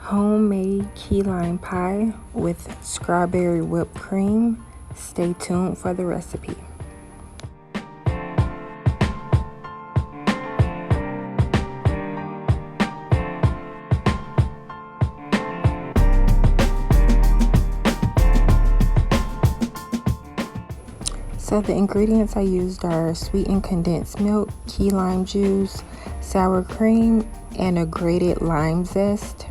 Homemade key lime pie with strawberry whipped cream. Stay tuned for the recipe. So the ingredients I used are sweetened condensed milk, key lime juice, sour cream, and a grated lime zest.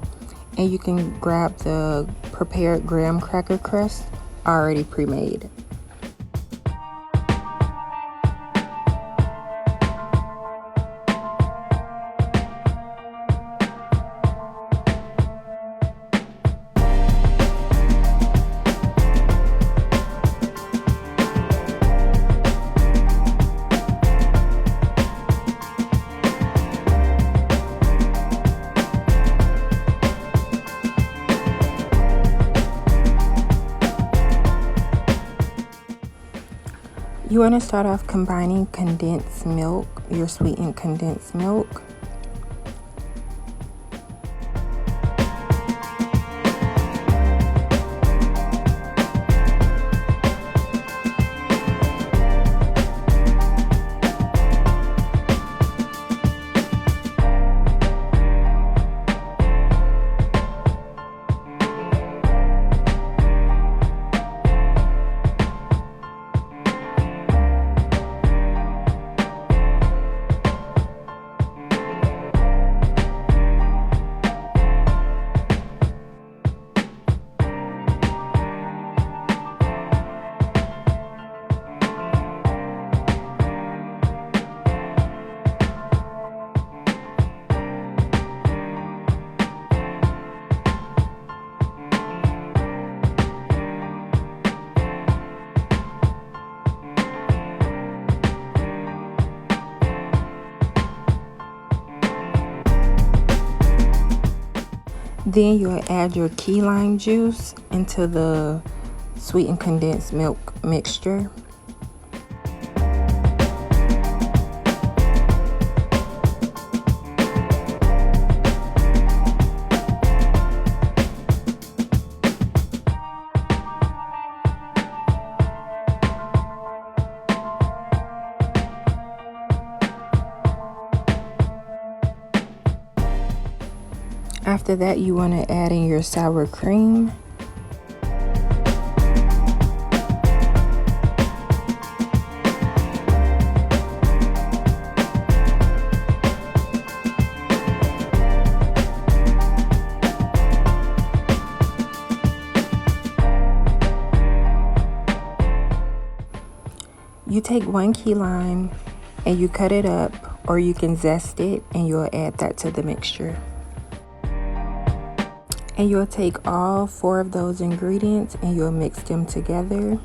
And you can grab the prepared graham cracker crust already pre-made. You want to start off combining condensed milk, your sweetened condensed milk. Then you'll add your key lime juice into the sweetened condensed milk mixture. After that, you want to add in your sour cream. You take 1 key lime and you cut it up, or you can zest it and you'll add that to the mixture. And you'll take all 4 of those ingredients and you'll mix them together.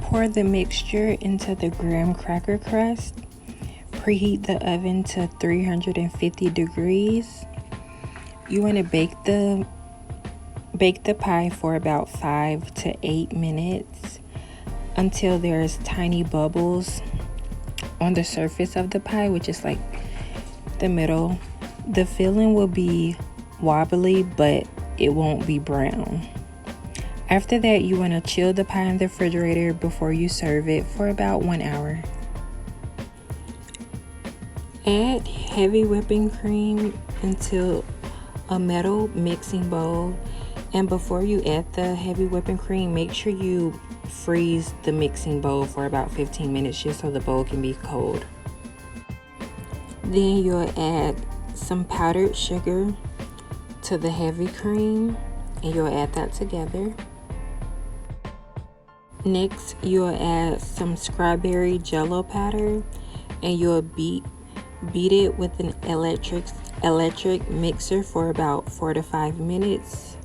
Pour the mixture into the graham cracker crust. Preheat the oven to 350 degrees. You want to bake the pie for about 5 to 8 minutes until there's tiny bubbles on the surface of the pie, which is like the middle. The filling will be wobbly, but it won't be brown. After that, you want to chill the pie in the refrigerator before you serve it for about 1 hour. Add heavy whipping cream into a metal mixing bowl, and before you add the heavy whipping cream, make sure you freeze the mixing bowl for about 15 minutes just so the bowl can be cold. Then you'll add some powdered sugar to the heavy cream and you'll add that together. Next, you'll add some strawberry jello powder and you'll beat Beat it with an electric mixer for about 4 to 5 minutes.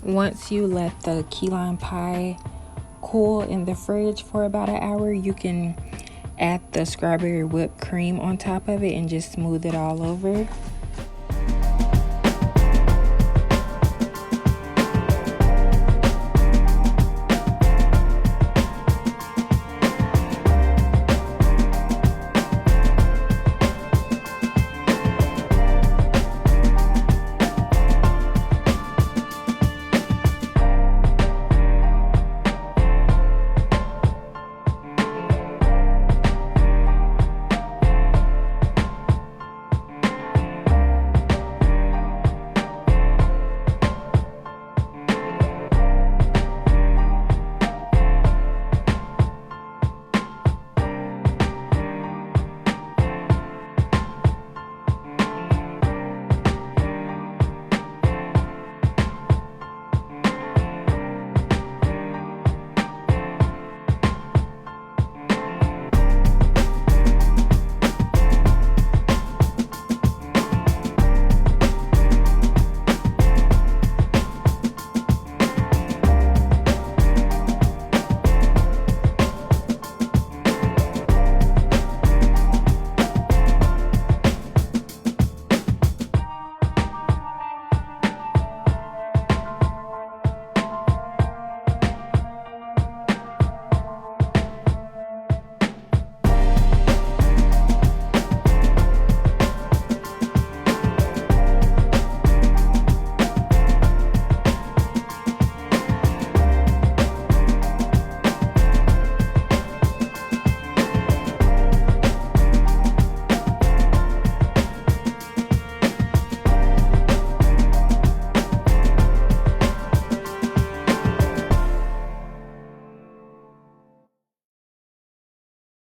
Once you let the key lime pie cool in the fridge for about an hour, you can add the strawberry whipped cream on top of it and just smooth it all over.